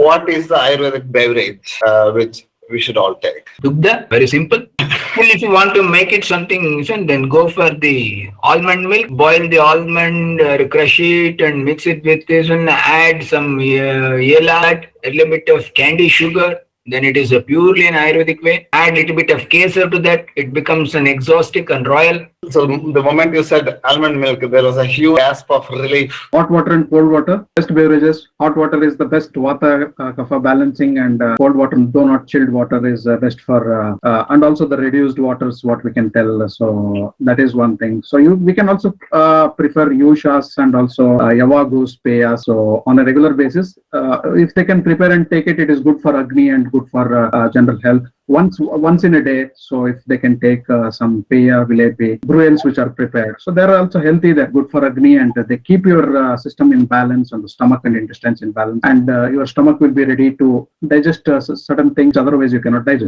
what is the Ayurvedic beverage which we should all take? Dugdha, very simple. Well, if you want to make it something, then go for the almond milk. Boil the almond, crush it, and mix it with this, and add some yela, a little bit of candy sugar. Then it is a purely an Ayurvedic way. Add a little bit of kesar to that. It becomes an exhaustic and royal. So the moment you said almond milk, there was a huge gasp of relief. Hot water and cold water, best beverages. Hot water is the best vata kapha balancing, and cold water, though not chilled water, is best for and also the reduced waters, what we can tell. So that is one thing. So we can also prefer yushas and also yavagus, peyas. So on a regular basis, if they can prepare and take it, it is good for Agni and good for general health. Once in a day, so if they can take some peya, vilepi, bruels which are prepared. So they're also healthy, they're good for Agni, and they keep your system in balance and the stomach and intestines in balance. And your stomach will be ready to digest certain things, otherwise you cannot digest.